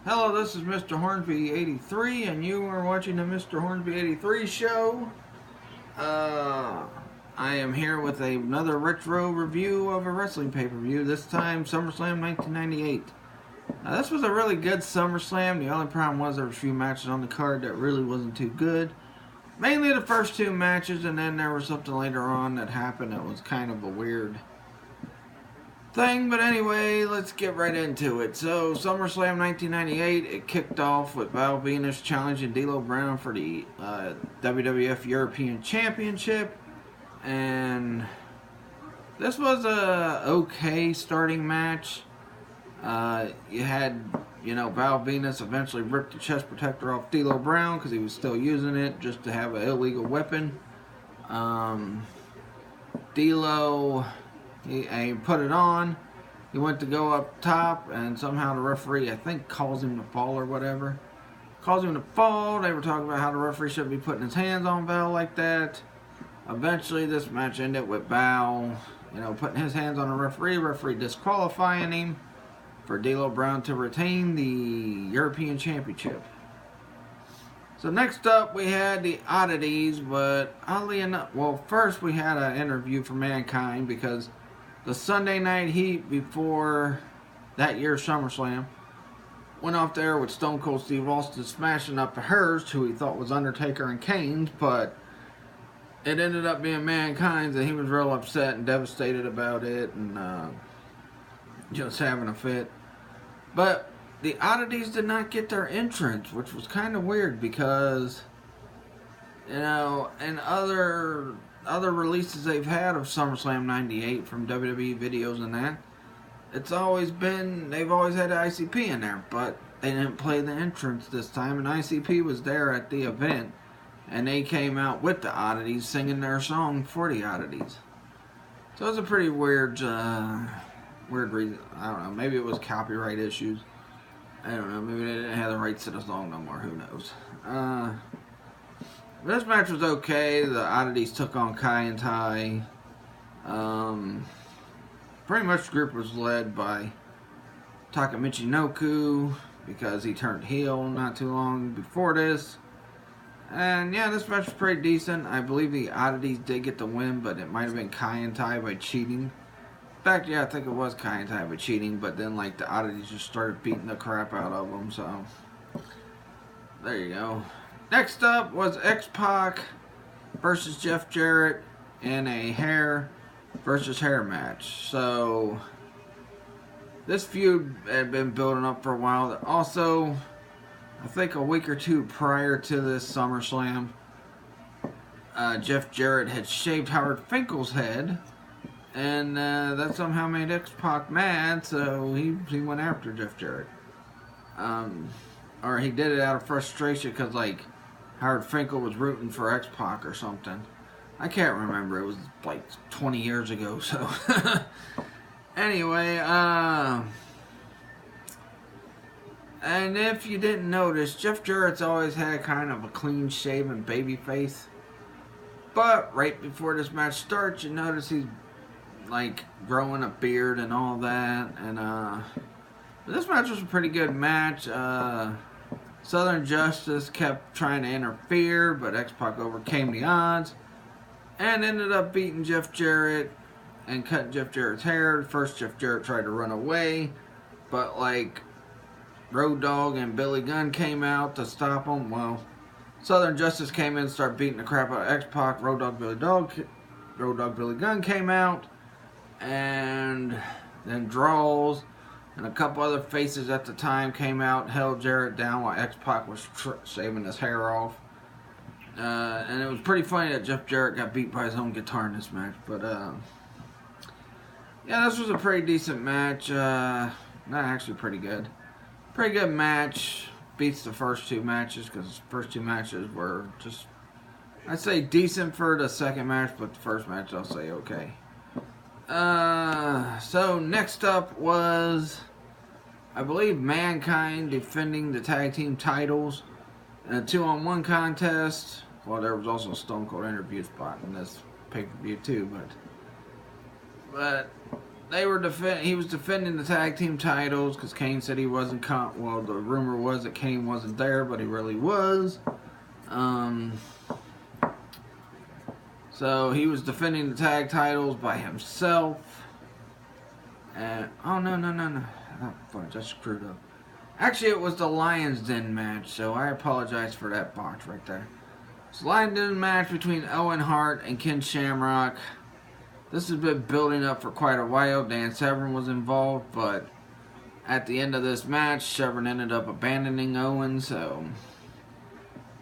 Hello, this is Mr. Hornsby 83, and you are watching the Mr. Hornsby 83 show. I am here with another retro review of a wrestling pay-per-view, this time SummerSlam 1998. Now, this was a really good SummerSlam. The only problem was there were a few matches on the card that really wasn't too good. Mainly the first two matches, and then there was something later on that happened that was kind of a weird thing, but anyway, let's get right into it. So, SummerSlam 1998, it kicked off with Val Venis challenging D'Lo Brown for the WWF European Championship, and this was a okay starting match. You had, Val Venis eventually ripped the chest protector off D'Lo Brown because he was still using it just to have an illegal weapon. D'Lo... He put it on. He went to go up top, and somehow the referee, I think, calls him to fall or whatever. Calls him to fall. They were talking about how the referee shouldn't be putting his hands on Val like that. Eventually, this match ended with Val, putting his hands on the referee disqualifying him for D'Lo Brown to retain the European Championship. So next up, we had the oddities, but oddly enough, well, first we had an interview for Mankind because the Sunday Night Heat before that year's SummerSlam went off there with Stone Cold Steve Austin smashing up Hurst, who he thought was Undertaker and Kane's, but it ended up being Mankind's, and he was real upset and devastated about it and just having a fit. But the oddities did not get their entrance, which was kind of weird because, in other releases they've had of SummerSlam 98 from WWE videos and that, they've always had the ICP in there, but they didn't play the entrance this time, and ICP was there at the event, and they came out with the oddities singing their song for the oddities. So it was a pretty weird reason. I don't know, maybe it was copyright issues. I don't know, maybe they didn't have the rights to the song no more, who knows. This match was okay. The oddities took on Kai and Tai. Pretty much the group was led by Taka Michinoku because he turned heel not too long before this. And yeah, this match was pretty decent. I believe the oddities did get the win, but it might have been Kai and Tai by cheating. In fact, yeah, I think it was Kai and Tai by cheating, but then the oddities just started beating the crap out of them, so there you go. Next up was X-Pac versus Jeff Jarrett in a hair versus hair match. So this feud had been building up for a while. Also, I think a week or two prior to this SummerSlam, Jeff Jarrett had shaved Howard Finkel's head, and that somehow made X-Pac mad, so he went after Jeff Jarrett. Or he did it out of frustration because, Howard Finkel was rooting for X-Pac or something. I can't remember. It was 20 years ago, so. Anyway, and if you didn't notice, Jeff Jarrett's always had kind of a clean-shaven baby face. But right before this match starts, you notice he's growing a beard and all that. And this match was a pretty good match. Southern Justice kept trying to interfere, but X-Pac overcame the odds and ended up beating Jeff Jarrett and cutting Jeff Jarrett's hair. First, Jeff Jarrett tried to run away, but Road Dogg and Billy Gunn came out to stop him. Well, Southern Justice came in and started beating the crap out of X-Pac. Road Dogg, Billy Gunn came out, and then Draws and a couple other faces at the time came out and held Jarrett down while X-Pac was shaving his hair off. And it was pretty funny that Jeff Jarrett got beat by his own guitar in this match. But, yeah, this was a pretty decent match. Not actually pretty good. Pretty good match. Beats the first two matches because the first two matches were just, I'd say decent for the second match, but the first match I'll say okay. So next up was, I believe, Mankind defending the tag team titles in a 2-on-1 contest. Well, there was also a Stone Cold interview spot in this pay-per-view too, but he was defending the tag team titles because Kane said he wasn't. Well, the rumor was that Kane wasn't there, but he really was. So he was defending the tag titles by himself. And oh no! Oh, I just screwed up. Actually, it was the Lions Den match, so I apologize for that botch right there. It's the Lions Den match between Owen Hart and Ken Shamrock. This has been building up for quite a while. Dan Severn was involved, but at the end of this match, Severn ended up abandoning Owen, so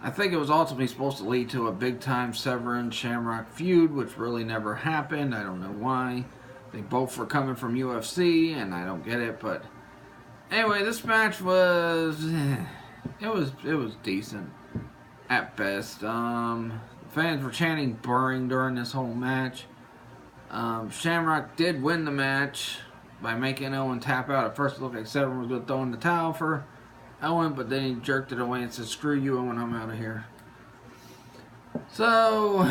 I think it was ultimately supposed to lead to a big-time Severn-Shamrock feud, which really never happened. I don't know why. They both were coming from UFC, and I don't get it, but anyway, this match was it was decent at best. Fans were chanting "Boring" during this whole match. Shamrock did win the match by making Owen tap out. At first, it looked like Severn was going to throw in the towel for Owen, but then he jerked it away and said, "Screw you, Owen, I'm out of here." So,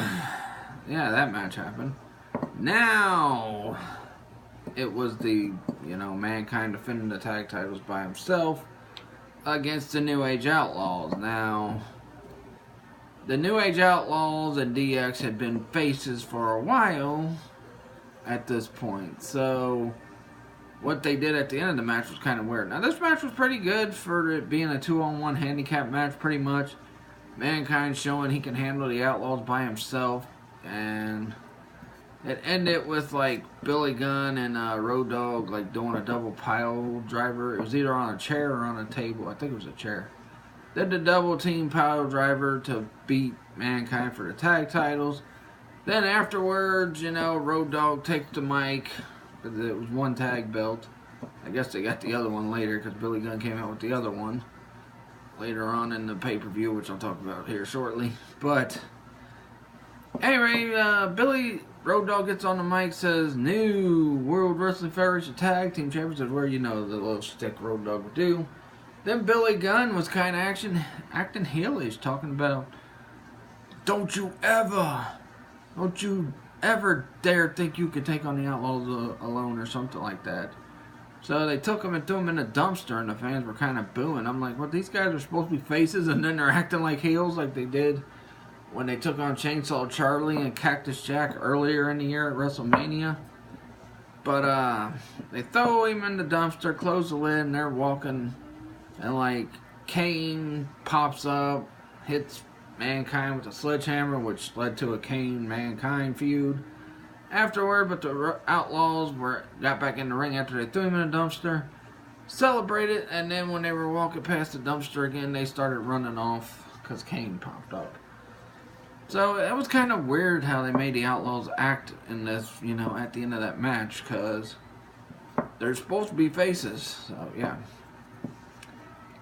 yeah, that match happened. Now, it was the, Mankind defending the tag titles by himself against the New Age Outlaws. Now, the New Age Outlaws and DX had been faces for a while at this point. So, what they did at the end of the match was kind of weird. Now, this match was pretty good for it being a 2-on-1 handicap match, pretty much. Mankind showing he can handle the Outlaws by himself. And it ended with, Billy Gunn and Road Dogg, doing a double pile driver. It was either on a chair or on a table. I think it was a chair. Did the double team pile driver to beat Mankind for the tag titles. Then afterwards, Road Dogg takes the mic. It was one tag belt. I guess they got the other one later because Billy Gunn came out with the other one later on in the pay-per-view, which I'll talk about here shortly. But anyway, Road Dogg gets on the mic, says, "New World Wrestling Federation Tag Team Champions," is where the little stick Road Dogg would do. Then Billy Gunn was kind of acting heelish, talking about, don't you ever dare think you could take on the Outlaws alone," or something like that. So they took him and threw him in a dumpster, and the fans were kind of booing. I'm like, well, these guys are supposed to be faces, and then they're acting like heels like they did when they took on Chainsaw Charlie and Cactus Jack earlier in the year at WrestleMania. But they throw him in the dumpster, close the lid, and they're walking, and Kane pops up, hits Mankind with a sledgehammer, which led to a Kane-Mankind feud afterward. But the Outlaws got back in the ring after they threw him in a dumpster, celebrated, and then when they were walking past the dumpster again, they started running off because Kane popped up. So it was kind of weird how they made the Outlaws act in this, at the end of that match, because they're supposed to be faces. So yeah.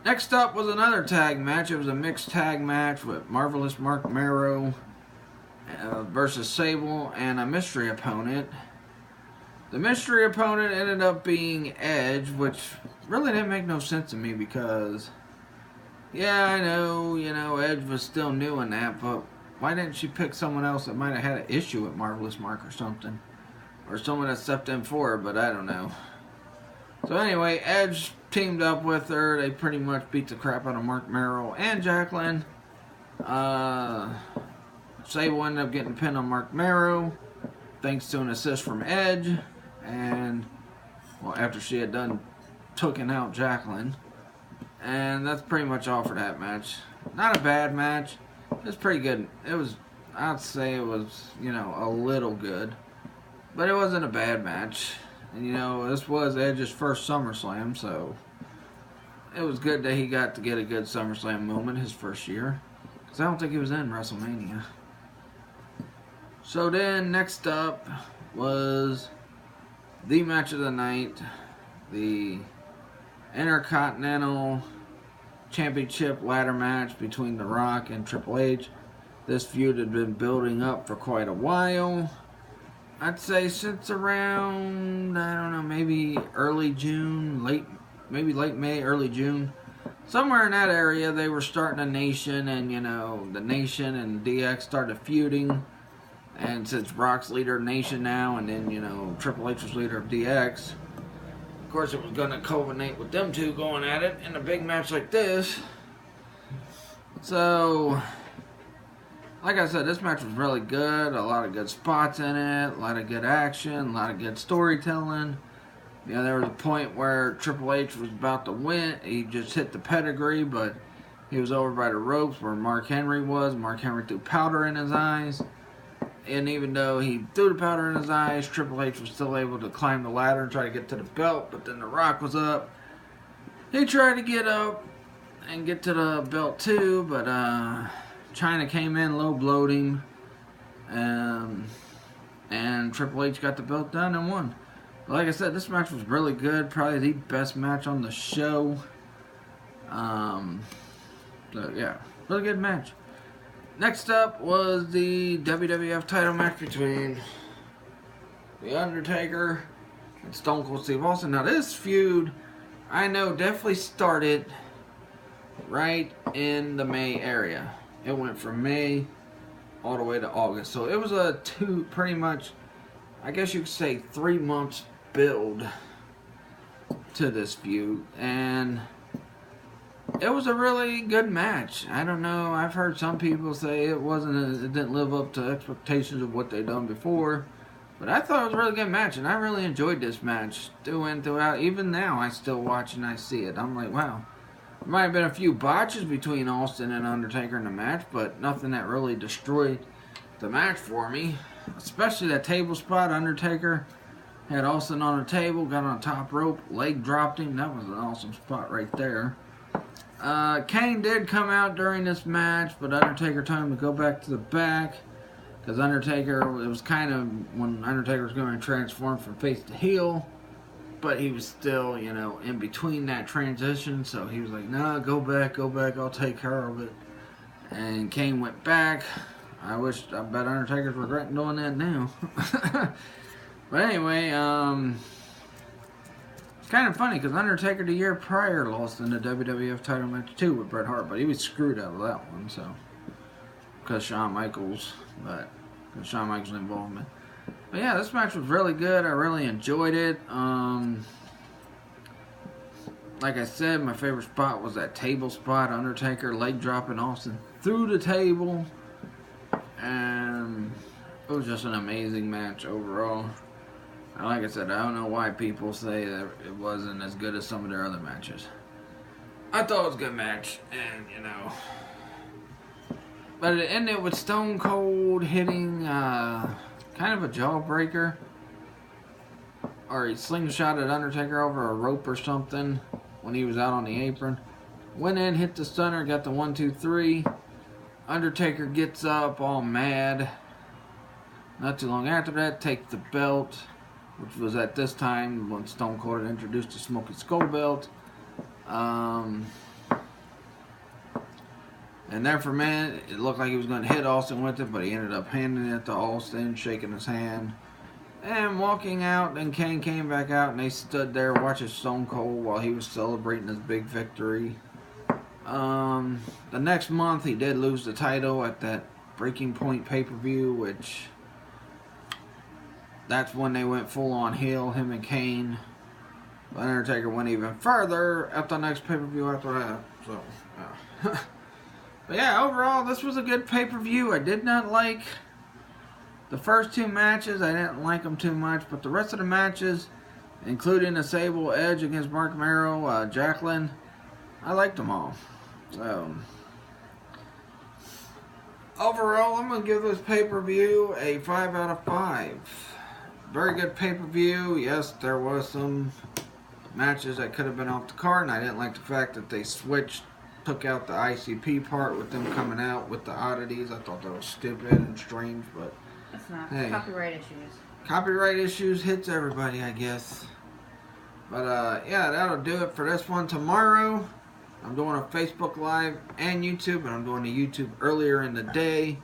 Next up was another tag match. It was a mixed tag match with Marvelous Mark Marrow versus Sable and a mystery opponent. The mystery opponent ended up being Edge, which really didn't make no sense to me because, yeah, I know, Edge was still new in that, but why didn't she pick someone else that might have had an issue with Marvelous Mark or something? Or someone that stepped in for her, but I don't know. So anyway, Edge teamed up with her. They pretty much beat the crap out of Mark Marrow and Jacqueline. Sable ended up getting pinned on Mark Marrow thanks to an assist from Edge. And, well, after she had taken out Jacqueline. And that's pretty much all for that match. Not a bad match. It was pretty good. I'd say it was, a little good. But it wasn't a bad match. And, this was Edge's first SummerSlam, so it was good that he got to get a good SummerSlam moment his first year. Because I don't think he was in WrestleMania. So then, next up was the match of the night. The Intercontinental Championship ladder match between The Rock and Triple H. This feud had been building up for quite a while. I'd say since around, I don't know, maybe early June, maybe late May, early June. Somewhere in that area, they were starting a Nation, and, the Nation and DX started feuding. And since Brock's leader of Nation now, and then, you know, Triple H was leader of DX, of course it was going to culminate with them two going at it in a big match like this. So, like I said, this match was really good. A lot of good spots in it, a lot of good action, a lot of good storytelling. You know, there was a point where Triple H was about to win. He just hit the pedigree, but he was over by the ropes where Mark Henry was. Mark Henry threw powder in his eyes. And even though he threw the powder in his eyes, Triple H was still able to climb the ladder and try to get to the belt. But then The Rock was up. He tried to get up and get to the belt too, but China came in, low-blowed him. And Triple H got the belt done and won. Like I said, this match was really good. Probably the best match on the show. So yeah, really good match. Next up was the WWF title match between The Undertaker and Stone Cold Steve Austin. Now this feud, I know, definitely started right in the May area. It went from May all the way to August. So it was a pretty much, I guess you could say, 3 months build to this feud. And it was a really good match. I don't know. I've heard some people say it didn't live up to expectations of what they've done before. But I thought it was a really good match, and I really enjoyed this match. Throughout. Even now, I still watch and I see it. I'm like, wow. There might have been a few botches between Austin and Undertaker in the match, but nothing that really destroyed the match for me. Especially that table spot. Undertaker had Austin on a table, got on top rope, leg dropped him. That was an awesome spot right there. Kane did come out during this match, but Undertaker told him to go back to the back. Because Undertaker, it was kind of when Undertaker was going to transform from face to heel. But he was still, you know, in between that transition. So he was like, nah, go back, I'll take care of it. And Kane went back. I bet Undertaker's regretting doing that now. But anyway, it's kind of funny because Undertaker the year prior lost in the WWF title match too with Bret Hart, but he was screwed out of that one, so because Shawn Michaels involvement. But yeah, this match was really good. I really enjoyed it. Like I said, my favorite spot was that table spot. Undertaker leg dropping Austin through the table, and it was just an amazing match overall. Like I said, I don't know why people say that it wasn't as good as some of their other matches. I thought it was a good match, and you know. But it ended with Stone Cold hitting kind of a jawbreaker. Or he slingshotted Undertaker over a rope or something when he was out on the apron. Went in, hit the stunner, got the 1, 2, 3. Undertaker gets up all mad. Not too long after that, takes the belt, which was at this time when Stone Cold had introduced the Smoky Skull belt. And there for a minute, it looked like he was going to hit Austin with it, but he ended up handing it to Austin, shaking his hand, and walking out. Then Kane came back out, and they stood there watching Stone Cold while he was celebrating his big victory. The next month, he did lose the title at that Breaking Point pay-per-view, which that's when they went full-on heel, him and Kane. But Undertaker went even further at the next pay-per-view after that. So, But yeah, overall, this was a good pay-per-view. I did not like the first 2 matches. I didn't like them too much. But the rest of the matches, including the Sable Edge against Mark Merrow, Jacqueline, I liked them all. So, overall, I'm going to give this pay-per-view a 5 out of 5. Very good pay-per-view. Yes, there was some matches that could have been off the card, and I didn't like the fact that they took out the ICP part with them coming out with the oddities. I thought that was stupid and strange, but it's not. Hey, Copyright issues. Copyright issues hits everybody, I guess. But yeah, that'll do it for this one. Tomorrow, I'm doing a Facebook Live and YouTube, and I'm doing a YouTube earlier in the day,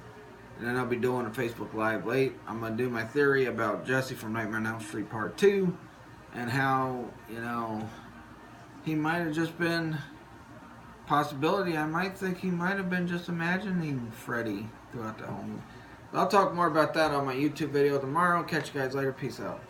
and then I'll be doing a Facebook Live late. I'm going to do my theory about Jesse from Nightmare on Elm Street Part 2, and how, you know, he might have just been... possibility, I might think he might have been just imagining Freddy throughout the whole movie. I'll talk more about that on my YouTube video tomorrow. Catch you guys later. Peace out.